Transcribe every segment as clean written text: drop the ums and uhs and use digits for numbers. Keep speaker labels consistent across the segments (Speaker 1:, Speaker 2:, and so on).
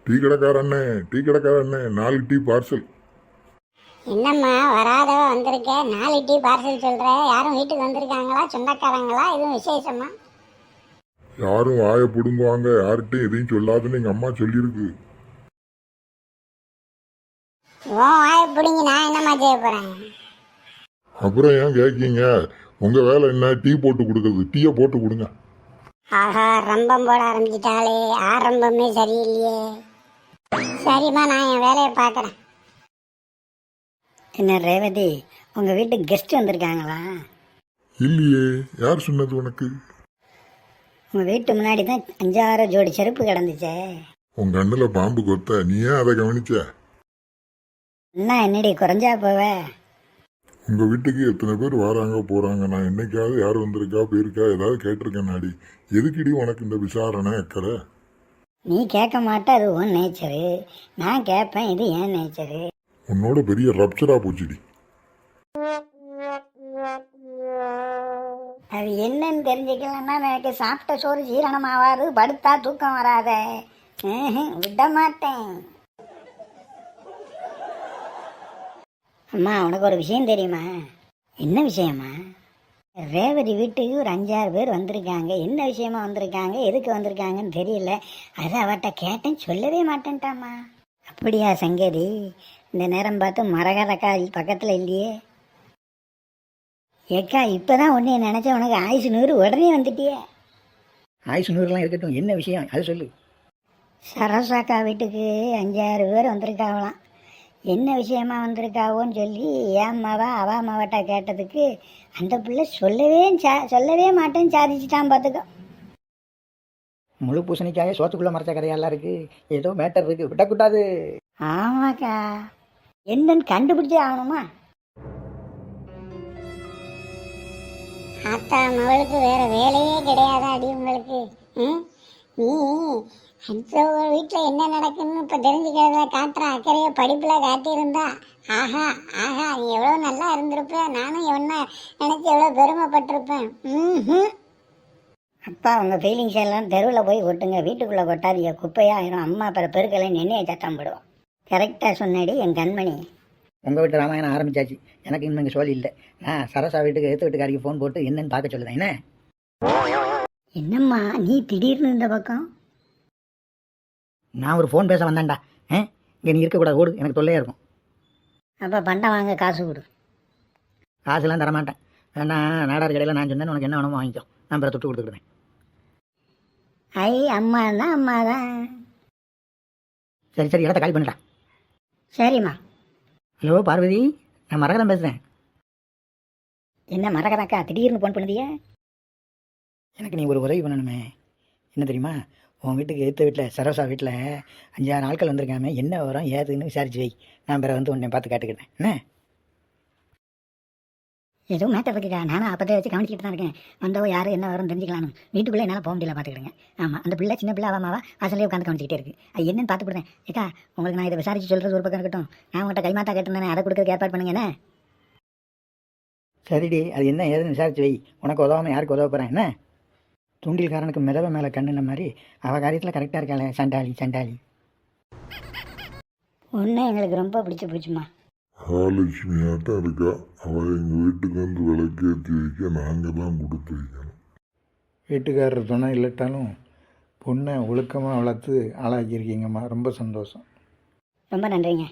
Speaker 1: Tea கடைக்காரண்ணே 4 tea parcel.
Speaker 2: என்னம்மா வராதவ வந்திருக்க, 4 tea parcel சொல்ற? யாரும் வீட்டுக்கு வந்திருக்காங்களா? சொந்தக்காரங்களா? எதுவும் விசேஷமா?
Speaker 1: யாரும் வாயை பிடுங்குவாங்க, யார்கிட்டையும் எதையும் சொல்லாதுன்னு எங்க அம்மா சொல்லியிருக்கு.
Speaker 2: உன் வாயை பிடிங்கி நான் என்னம்மா செய்ய போறேன்?
Speaker 1: அப்புறம் ஏன் கேட்கீங்க? உங்க வேலை என்ன? டீ போட்டு கொடுக்கறது. டீயை போட்டு கொடுங்க.
Speaker 2: ஆஹா, ரம்பம் போட ஆரம்பிச்சிட்டாலே. ஆரம்பமே சரியில்லையே. சரிம்மா, நான் என் வேலையை பார்க்குறேன்.
Speaker 3: என்ன ரேவதி, உங்கள் வீட்டுக்கு கெஸ்ட் வந்திருக்காங்களா?
Speaker 1: இல்லையே, யார் சொன்னது உனக்கு?
Speaker 3: உங்கள் வீட்டு முன்னாடி தான் 5-6 ஜோடி செருப்பு கிடந்துச்சே.
Speaker 1: உங்க கண்ணுல பாம்பு கொத்த, நீ ஏன் அதை கவனிச்ச?
Speaker 3: என்ன என்னடி குறைஞ்சா போவ?
Speaker 1: உங்க வீட்டுக்கு எத்தனை பேர் வராங்க போறாங்க? நான் என்னைக்காவது யார் வந்திருக்கா போயிருக்கா ஏதாவது கேட்டிருக்கேன் நாடி. எதுக்கிடி உனக்கு இந்த விசாரணை அக்கறை?
Speaker 3: நீ கேட்க மாட்ட, அது உன் நேச்சரு. நான் கேட்பேன், இது ஏன் நேச்சரு.
Speaker 1: உன்னோட பெரிய ரப்சரா போச்சுடி.
Speaker 3: அது என்னன்னு தெரிஞ்சுக்கலன்னா எனக்கு சாப்பிட்ட சோறு ஜீரணம் ஆகாது, படுத்தா தூக்கம் வராத. விட மாட்டேன். அம்மா, உனக்கு ஒரு விஷயம் தெரியுமா? என்ன விஷயம்மா? ரேவதி வீட்டுக்கு ஒரு 5-6 பேர் வந்திருக்காங்க. என்ன விஷயமா வந்திருக்காங்க, எதுக்கு வந்திருக்காங்கன்னு தெரியல. அதை அவட்ட கேட்டேன், சொல்லவே மாட்டேன்ட்டாம்மா. அப்படியா சங்கதி? இந்த நேரம் பார்த்து மரகதக்கா பக்கத்தில் இல்லையே. ஏக்கா, இப்போதான் உன்னை நினச்சேன். உனக்கு ஆயுசு 100, உடனே வந்துட்டியே.
Speaker 4: ஆயுசு 100லாம் இருக்கட்டும், என்ன விஷயம் அது சொல்லு.
Speaker 3: சரசாக்கா வீட்டுக்கு 5-6 பேர் வந்திருக்காங்களாம். என்ன விஷயமா வந்திருக்காவோன்னு சொல்லி ஏம்மாவா அவாமாவட்ட கேட்டதுக்கு அந்த பிள்ளை சொல்லவே மாட்டேன்னு சாதிச்சுட்டான் பார்த்துக்கோ.
Speaker 4: முழு பூசணிக்காக சோத்துக்குள்ளே மறைச்ச கதையெல்லாம் இருக்கு. ஏதோ மேட்டர் இருக்கு, விடக்கூடாது.
Speaker 3: ஆமாக்கா, என்னன்னு கண்டுபிடிச்சே ஆகணுமா?
Speaker 2: ஆத்தா மகளுக்கு வேற வேலையே கிடையாதா அடி உங்களுக்கு? நீ அடுத்தவங்க வீட்டில் என்ன நடக்குன்னு இப்போ தெரிஞ்சுக்கிறதுல காட்டுற அக்கறையை படிப்பில் காட்டியிருந்தா ஆஹா ஆஹா, நீ எவ்வளோ நல்லா இருந்திருப்ப. நானும் என்ன நினச்சி எவ்வளோ பெருமைப்பட்டிருப்பேன்.
Speaker 3: அப்பா, உங்கள் ஃபீலிங்ஸ் எல்லாம் தெருவில் போய் கொட்டுங்க, வீட்டுக்குள்ளே கொட்டாதீங்க. குப்பையாக ஆயிரும். அம்மா அப்புறம் பெருக்கலை எண்ணெயை சத்தம் போடுவோம். கரெக்டாக சொன்னாடி என் கண்மணி.
Speaker 4: உங்கள் வீட்டு ராமாயணம் ஆரம்பிச்சாச்சு. எனக்கு இன்னும் இங்கே சோழி இல்லை. நான் சரசா வீட்டுக்கு எடுத்து வீட்டுக்காரிக்கு ஃபோன் போட்டு என்னன்னு பார்க்க சொல்லுதேன். என்ன
Speaker 3: என்னம்மா நீ திடீர்னு இந்த பக்கம்?
Speaker 4: நான் ஒரு ஃபோன் பேச வந்தேன்டா. இங்கே நீ இருக்கக்கூடாது, ஓடு, எனக்கு தொல்லையாக இருக்கும்.
Speaker 3: அப்போ பண்டம் வாங்க காசு கொடு.
Speaker 4: காசுலாம் தரமாட்டேன். வேணா நாடார் கடையில் நான் சொன்னேன், உனக்கு என்ன வேணுமோ வாங்கிக்கோ, நான் பிற தொட்டு கொடுத்துக்கிடுவேன்.
Speaker 3: ஐ, அம்மா தான் அம்மா தான்.
Speaker 4: சரி இடத்த காலி பண்ணிட்டா.
Speaker 3: சரிம்மா.
Speaker 4: ஹலோ பார்வதி, நான் மரகதம் பேசுகிறேன்.
Speaker 3: என்ன மரகதாக்கா திடீர்னு ஃபோன் பண்ணுதியா?
Speaker 4: எனக்கு நீ ஒரு உதவி பண்ணணுமே. என்ன தெரியுமா? உன் வீட்டுக்கு எடுத்த வீட்டில் சரோசா வீட்டில் 5-6 நாட்கள் வந்திருக்காம என்ன வரும் ஏதுன்னு விசாரிச்சு வை. நான் பிற வந்து உன்னை பார்த்து கேட்டுக்கிட்டேன். என்ன
Speaker 3: எதுவும் மேட்டர் இருக்குக்கா. நானும் அப்போதே வச்சு கவனிச்சிட்டு தான் இருக்கேன். வந்தவோ யார் என்ன வரும் தெரிஞ்சுக்கலான்னு. வீட்டுக்குள்ளே என்னால் போக முடியல, பார்த்துக்கிடுங்க. ஆமாம், அந்த பிள்ளை சின்ன பிள்ளை அவாமாவா வாசலே உட்காந்து கவனிச்சிக்கிட்டே இருக்கு. அது என்னன்னு பார்த்து போடுறேன். ஏக்கா, உங்களுக்கு நான் இதை விசாரிச்சு சொல்கிறது ஒரு பக்கம் இருக்கட்டும். நான் உங்கள்கிட்ட கைமாத்தா கேட்டிருந்தேன், அதை கொடுக்கறதுக்கு ஏற்பாடு பண்ணுங்க. என்ன
Speaker 4: சரிடி, அது என்ன ஏதுன்னு விசாரிச்சு வை. உனக்கு உதவாமல் யாருக்கு உதவ போகிறேன்? என்ன தூண்டில்காரனுக்கு மிதவை மேலே கண்ணுன மாதிரி அவள் காரியத்தில் கரெக்டாக இருக்காளே. சண்டாளி.
Speaker 3: ஒன்று எங்களுக்கு ரொம்ப பிடிச்சி போச்சுமா.
Speaker 1: மகாலட்சுமியாட்டம் இருக்கா. அவள் எங்கள் வீட்டுக்கு வந்து விளக்கேற்றி வைக்க நாங்கள் தான் கொடுத்து வைக்கணும்.
Speaker 5: வீட்டுக்காரர் துணை இல்லட்டாலும் பொண்ணை ஒழுக்கமாக வளர்த்து ஆளாக்கியிருக்கீங்கம்மா. ரொம்ப சந்தோஷம்.
Speaker 3: ரொம்ப நன்றிங்க.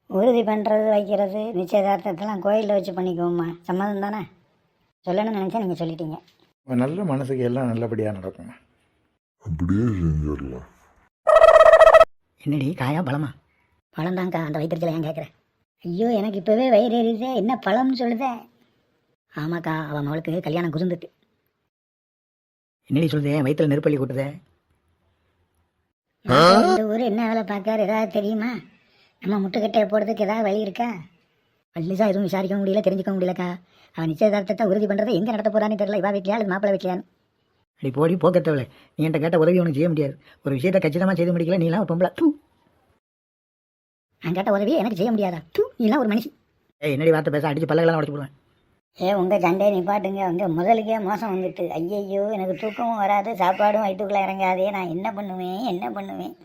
Speaker 3: உறுதி பண்ணுறது வைக்கிறது நிச்சயதார்த்தத்தெல்லாம் கோயிலில் வச்சு பண்ணிக்குவோம்மா. சம்மதம் தானே? சொல்லணும்னு நினச்சா நீங்கள் சொல்லிட்டீங்க.
Speaker 5: உங்கள் நல்ல மனசுக்கு எல்லாம் நல்லபடியாக நடக்குங்க.
Speaker 1: அப்படியே செஞ்சிடலாம்.
Speaker 4: என்னடி காயா பழமா?
Speaker 3: பழம்தாங்க்கா. அந்த வயிற்றுல ஏன் கேட்குறேன்? ஐயோ, எனக்கு இப்போவே வயிறு எரியுதே. என்ன பழம்னு சொல்லுதே? ஆமாக்கா, அவன் மகளுக்கு கல்யாணம் குதிந்துட்டு.
Speaker 4: என்னடி சொல்லுதே? வயிற்றில் நெருப்பள்ளி கூட்டுதே.
Speaker 3: இந்த ஊர் என்ன வேலை பார்க்காரு, ஏதாவது தெரியுமா? நம்ம முட்டுக்கட்டையை போடுறதுக்கு ஏதாவது வழி இருக்கா? பள்ளிசா எதுவும் விசாரிக்க முடியல, தெரிஞ்சுக்க முடியலக்கா. அவன் நிச்சயதார்த்தத்தை உறுதி பண்ணுறது எங்கே நடத்த போகிறான்னு தெரியல. இவா வீட்லையா அது மாப்பிள்ளை வீட்லையான்னு.
Speaker 4: அப்படி போடி போக்கத்தவளை, நீ என்கிட்ட கேட்ட உதவி உனக்கு செய்ய முடியாது. ஒரு விஷயத்தை கச்சிதமாக செய்து முடிக்கல, நீலாம் ஒரு பொம்பளை.
Speaker 3: நான் கேட்ட உதவியை எனக்கு செய்ய முடியாதா? நீலாம் ஒரு மனுஷி.
Speaker 4: என்னடி வார்த்தை பேச, அடிச்சு பல்லகெல்லாம் உடச்சு போடுவேன்.
Speaker 3: உங்கள் சண்டையை நிப்பாட்டுங்க. உங்கள் முதலுக்கே மோசம் வந்துட்டு. ஐயையோ, எனக்கு தூக்கமும் வராது, சாப்பாடும் வயிற்றுக்குள்ளே இறங்காதே. நான் என்ன பண்ணுவேன்?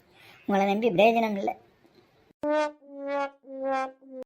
Speaker 3: உங்களை நம்பி பிரயோஜனம் இல்லை.